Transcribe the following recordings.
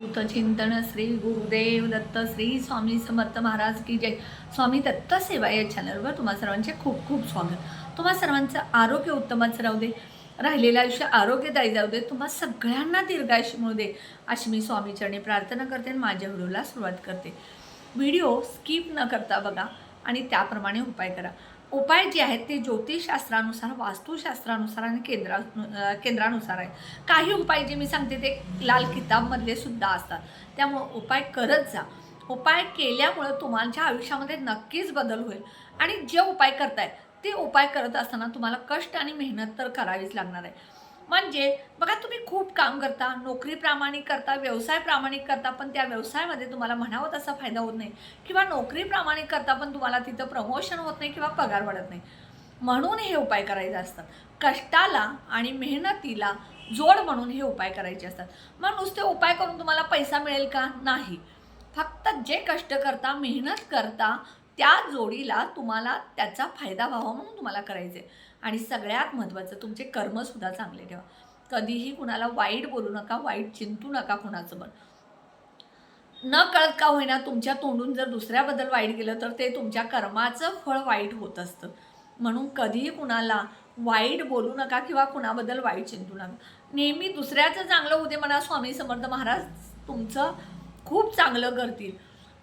चिंतन श्री गुरुदेव दत्त श्री स्वामी समर्थ महाराज की जय। स्वामी दत्त सेवा या चॅनलवर तुम्हा सर्वांचे खूप खूप स्वागत। तुम्हा सर्वांचं आरोग्य उत्तमच राहू दे, राहिलेलं आयुष्य आरोग्यदायी जाऊ दे, तुम्हा सगळ्यांना दीर्घायुष्य मिळू दे अशी मी स्वामीचरणी प्रार्थना करते आणि माझ्या व्हिडिओला सुरुवात करते। व्हिडिओ स्किप न करता बघा आणि त्याप्रमाणे उपाय करा। उपाय जे आहेत ते ज्योतिषशास्त्रानुसार, वास्तुशास्त्रानुसार आणि केंद्रानुसार आहे। काही उपाय जे मी सांगते ते लाल किताबमधले सुद्धा असतात, त्यामुळे उपाय करत जा। उपाय केल्यामुळे तुमच्या आयुष्यामध्ये नक्कीच बदल होईल आणि जे उपाय करताय ते उपाय करत असताना तुम्हाला कष्ट आणि मेहनत तर करावीच लागणार आहे। म्हणजे बघा, तुम्ही खूप काम करता, नोकरी प्रामाणिक करता, व्यवसाय प्रामाणिक करता, पण त्या व्यवसायामध्ये तुम्हाला म्हणावं तसा फायदा होत नाही, किंवा नोकरी प्रामाणिक करता पण तुम्हाला तिथं प्रमोशन होत नाही किंवा पगार वाढत नाही। म्हणून हे उपाय करायचे असतात। कष्टाला आणि मेहनतीला जोड म्हणून हे उपाय करायचे असतात। मग नुसते उपाय करून तुम्हाला पैसा मिळेल का? नाही। फक्त जे कष्ट करता, मेहनत करता, त्या जोडीला तुम्हाला त्याचा फायदा व्हावा म्हणून तुम्हाला करायचे। आणि सगळ्यात महत्त्वाचं, तुमचे कर्मसुद्धा चांगले ठेवा। कधीही कुणाला वाईट बोलू नका, वाईट चिंतू नका कुणाचं पण। न कळत का होईना तुमच्या तोंडून जर दुसऱ्याबद्दल वाईट गेलं तर ते तुमच्या कर्माचं फळ वाईट होत असतं। म्हणून कधीही कुणाला वाईट बोलू नका किंवा कुणाबद्दल वाईट चिंतू नका। नेहमी दुसऱ्याचं चांगलं होऊ दे म्हणा, स्वामी समर्थ महाराज तुमचं खूप चांगलं करतील।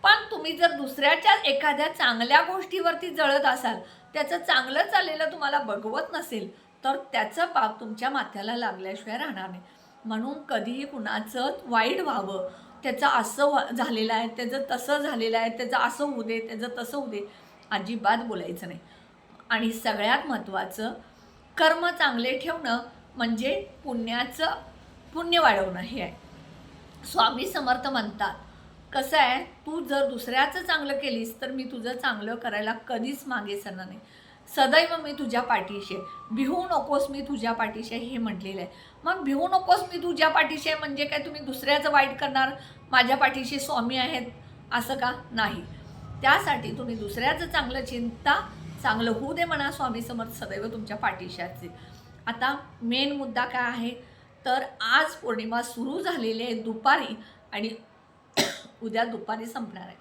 पण तुम्ही जर दुसऱ्याच्या एखाद्या चांगल्या गोष्टीवरती जळत असाल, त्याचं चांगलं चाललेलं तुम्हाला बघवत नसेल, तर त्याचं पाप तुमच्या माथ्याला लागल्याशिवाय राहणार नाही। म्हणून कधीही कुणाचं वाईट व्हावं, त्याचं असं झालेलं आहे, त्याचं तसं झालेलं आहे, त्याचं असं होऊ दे, त्याचं तसं होऊ दे, अजिबात बोलायचं नाही। आणि सगळ्यात महत्त्वाचं, कर्म चांगले ठेवणं म्हणजे पुण्य वाढवणं हे आहे। स्वामी समर्थ म्हणतात, कसं आहे, तू जर दुसऱ्याचं चांगलं केलीस तर मी तुझं चांगलं करायला कधीच मागे सरणार नाही। सदैव मी तुझ्या पाठीशी आहे, भिवू नकोस मी तुझ्या पाठीशी आहे हे म्हटलेलं आहे। मग भिवू नकोस मी तुझ्या पाठीशी आहे म्हणजे काय तुम्ही दुसऱ्याचं वाईट करणार, माझ्या पाठीशी स्वामी आहेत असं का? नाही। त्यासाठी तुम्ही दुसऱ्याचं चांगलं चिंता, चांगलं होऊ दे म्हणा, स्वामी समर्थ सदैव तुमच्या पाठीशी असतील। आता मेन मुद्दा काय आहे, तर आज पौर्णिमा सुरू झालेली आहे दुपारी आणि उद्या दुपारी संपणार आहे।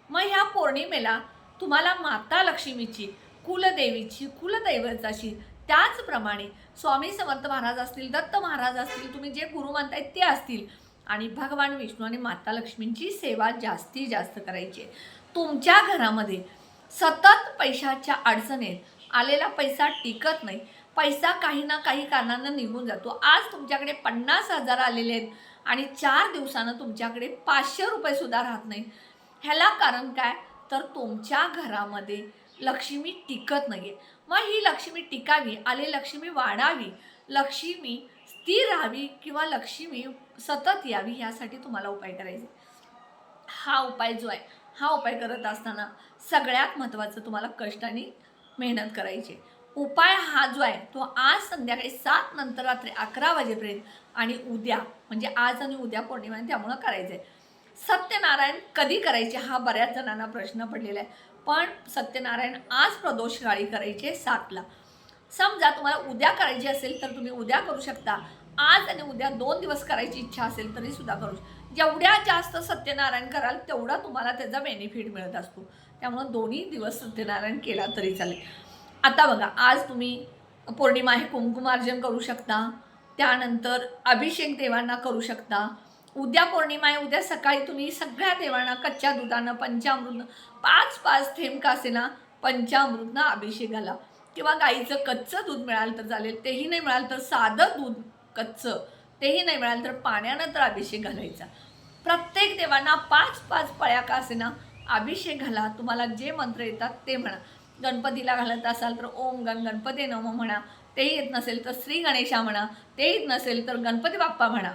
मग ह्या पौर्णिमेला तुम्हाला माता लक्ष्मीची, कुलदेवीची, कुलदैवताची, त्याचप्रमाणे स्वामी समर्थ महाराज असतील, दत्त महाराज असतील, तुम्ही जे गुरु मानताय ते असतील, आणि भगवान विष्णू आणि माता लक्ष्मींची सेवा जास्तीत जास्त करायची। तुमच्या घरामध्ये सतत पैशाच्या अडचणीत, आलेला पैसा टिकत नाही, पैसा काही ना काही कारणानं निघून जातो। आज तुमच्याकडे 50,000 आलेले आहेत आणि 4 दिवसानं तुमच्याकडे 500 रुपये सुद्धा राहत नाही। ह्याला कारण काय, तर तुमच्या घरामध्ये लक्ष्मी टिकत नाही आहे। मग ही लक्ष्मी टिकावी, आले लक्ष्मी वाढावी, लक्ष्मी स्थिर राहावी किंवा लक्ष्मी सतत यावी, यासाठी तुम्हाला उपाय करायचे। हा उपाय जो आहे, हा उपाय करत असताना सगळ्यात महत्त्वाचं तुम्हाला कष्ट आणि मेहनत करायची। उपाय हा जो आहे तो आज संध्याकाळी 7 नंतर रात्री 11 वाजेपर्यंत आणि उद्या, म्हणजे आज आणि उद्या पौर्णिमा आहे त्यामुळं करायचं आहे। सत्यनारायण कधी करायचे हा बऱ्याच जणांना प्रश्न पडलेला आहे, पण सत्यनारायण आज प्रदोषकाळी करायचे 7ला। समजा तुम्हाला उद्या करायची असेल तर तुम्ही उद्या करू शकता, आज आणि उद्या 2 दिवस करायची इच्छा असेल तरी सुद्धा करू शकता। जेवढ्या जास्त सत्यनारायण कराल तेवढा तुम्हाला त्याचा बेनिफिट मिळत असतो, त्यामुळे दोन्ही दिवस सत्यनारायण केला तरी चालेल। आता बघा, आज तुम्ही पौर्णिमा आहे, कुंकुमार्जन करू शकता, त्यानंतर अभिषेक देवांना करू शकता। उद्या पौर्णिमा आहे, उद्या सकाळी तुम्ही सगळ्या देवांना कच्च्या दुधानं, पंचामृतनं 5-5 थेंब का असेना पंचामृतनं अभिषेक घाला, किंवा गाईचं कच्चं दूध मिळालं तर चालेल, तेही नाही मिळालं तर साधं दूध कच्चं, तेही नाही मिळालं तर पाण्यानं तर अभिषेक घालायचा। प्रत्येक देवांना 5-5 पळ्या का असेना अभिषेक घाला। तुम्हाला जे मंत्र येतात ते म्हणा। गणपतीला घालत असाल तर ओम गण गणपती नमः म्हणा, तेही येत नसेल तर श्री गणेशा म्हणा, ते येत नसेल तर गणपती बाप्पा म्हणा।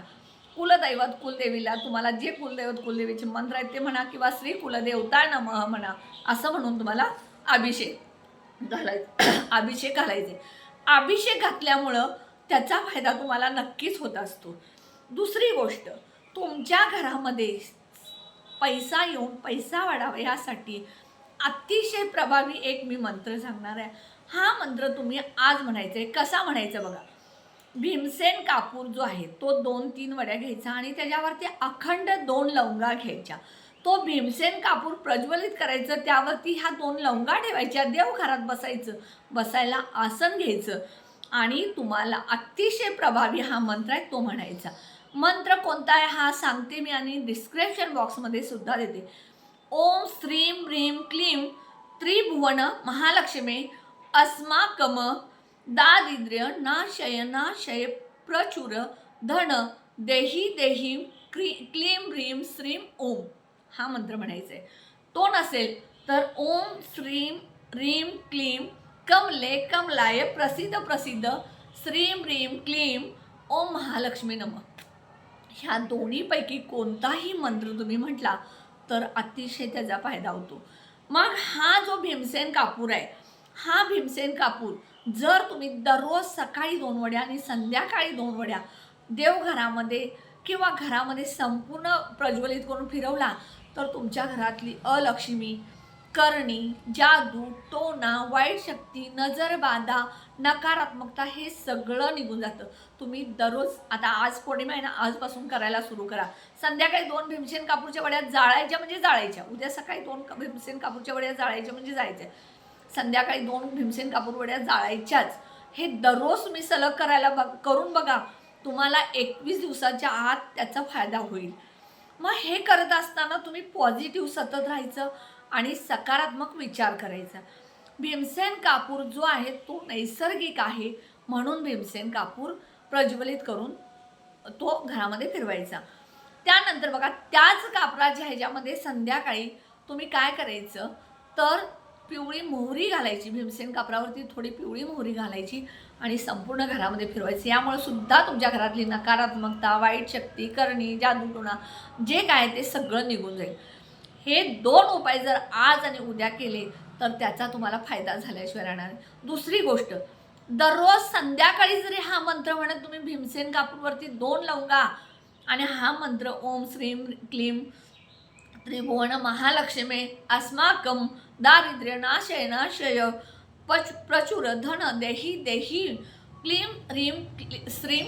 कुलदैवत कुलदेवीला तुम्हाला जे कुलदैवत कुलदेवीचे मंत्र आहेत ते म्हणा, किंवा श्री कुलदेवता नमः म्हणा, असं म्हणून तुम्हाला अभिषेक घालायचे। अभिषेक घातल्यामुळं त्याचा फायदा तुम्हाला नक्कीच होत असतो। दुसरी गोष्ट, तुमच्या घरामध्ये पैसा येऊन पैसा वाढावा यासाठी अतिशय प्रभावी एक मी मंत्र सांगणार आहे। हा मंत्र तुम्ही आज म्हणायचा आहे। कसा म्हणायचा बघा, भीमसेन कापूर जो आहे तो 2-3 वड्या घ्यायचा आणि त्याच्यावरती अखंड 2 लवंगा घ्यायच्या. तो भीमसेन कापूर प्रज्वलित करायचं, त्यावरती ह्या 2 लवंगा ठेवायच्या, देवघरात बसायचं, बसायला आसन घ्यायचं आणि तुम्हाला अतिशय प्रभावी हा मंत्र आहे तो म्हणायचा. मंत्र कोणता आहे हा सांगते मी आणि डिस्क्रिप्शन बॉक्समध्ये सुद्धा देते. ओम श्रीम ह्रीम क्लीम त्रिभुवन महालक्ष्मी अस्माकम दारिद्र्य नाशय नाशय प्रचुर धन देही देही क्लीम ह्रीम श्रीम ओम हा मंत्र म्हणायचा आहे. तो नसेल तर ओम श्रीम ह्रीम क्लीम कमले कमलाय प्रसिद्ध प्रसिद्ध श्रीम ह्रीम क्लीम ओम महालक्ष्मी नमः. ह्या दोन्हीपैकी कोणताही मंत्र तुम्ही म्हटला तर अतिशय त्याचा फायदा होतो. मग हा जो भीमसेन कापूर आहे, हा भीमसेन कापूर जर तुम्ही दररोज सकाळी 2 वड्या आणि संध्याकाळी 2 वड्या देवघरामध्ये किंवा घरामध्ये संपूर्ण प्रज्वलित करून फिरवला तर तुमच्या घरातली अलक्ष्मी, करणी, जादू, टोना, वाईट शक्ती, नजरबाधा, नकारात्मकता हे सगळं निघून जातं. तुम्ही दररोज आता आज पौर्णिमा आहे ना, आजपासून करायला सुरू करा. संध्याकाळी 2 भीमसेन कापूरच्या वड्या जाळायच्या म्हणजे जाळायच्या. उद्या सकाळी 2 भीमसेन कापूरच्या वड्या जाळायच्या म्हणजे जायच्या. संध्याकाळी 2 भीमसेन कापूर वड्या जाळायच्याच. हे दररोज तुम्ही सलग करून बघा. तुम्हाला 21 दिवसाच्या आत त्याचा फायदा होईल. मग हे करत असताना तुम्ही पॉझिटिव्ह सतत राहायचं आणि सकारात्मक विचार करायचा. भीमसेन कापूर जो आहे तो नैसर्गिक आहे म्हणून भीमसेन कापूर प्रज्वलित करून तो घरामध्ये फिरवायचा. त्यानंतर बघा त्याच कापराच्या ह्याच्यामध्ये संध्याकाळी तुम्ही काय करायचं तर पिवळी मोहरी घालायची. भीमसेन कापरावरती थोडी पिवळी मोहरी घालायची आणि संपूर्ण घरामध्ये फिरवायचं. यामुळे सुद्धा तुमच्या घरातली नकारात्मकता, वाईट शक्ती, करणी, जादूटोणा जे काय ते सगळं निघून जाईल. हे 2 उपाय जर आज आणि उद्या केले तर त्याचा तुम्हाला फायदा झाल्याशिवाय राहणार. दुसरी गोष्ट, दररोज संध्याकाळी जरी हा मंत्र म्हणत तुम्ही भीमसेन कापूरवरती 2 लवंगा आणि हा मंत्र ओम श्रीम क्लीम त्रिभुवन महालक्ष्मी अस्माकम दारिद्र्य नाशय नाशय प्रचुर धन देही देही क्लीम ह्रीम श्रीम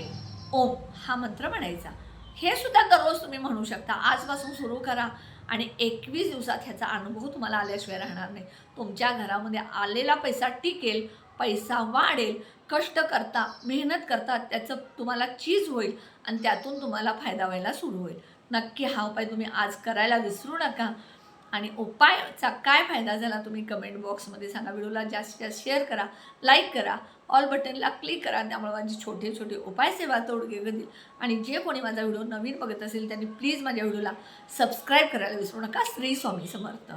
ओम हा मंत्र म्हणायचा. हे सुद्धा दररोज तुम्ही म्हणू शकता. आजपासून सुरू करा आणि 21 दिवसात ह्याचा अनुभव तुम्हाला आल्याशिवाय राहणार नाही. तुमच्या घरामध्ये आलेला पैसा टिकेल, पैसा वाढेल, कष्ट करता मेहनत करता त्याचं तुम्हाला चीज होईल आणि त्यातून तुम्हाला फायदा व्हायला सुरू होईल. नक्की हा उपाय तुम्ही आज करायला विसरू नका. आणि उपायाचा काय फायदा झाला तुम्ही कमेंट बॉक्समध्ये सांगा. व्हिडिओला जास्तीत जास्त शेअर करा, लाईक करा, ऑल बटनला क्लिक करा. त्यामुळे माझी छोटे छोटे उपाय सेवा तोडगे होतील. आणि जे कोणी माझा व्हिडिओ नवीन बघत असेल त्यांनी प्लीज माझ्या व्हिडिओला सबस्क्राईब करायला विसरू नका. श्री स्वामी समर्थ.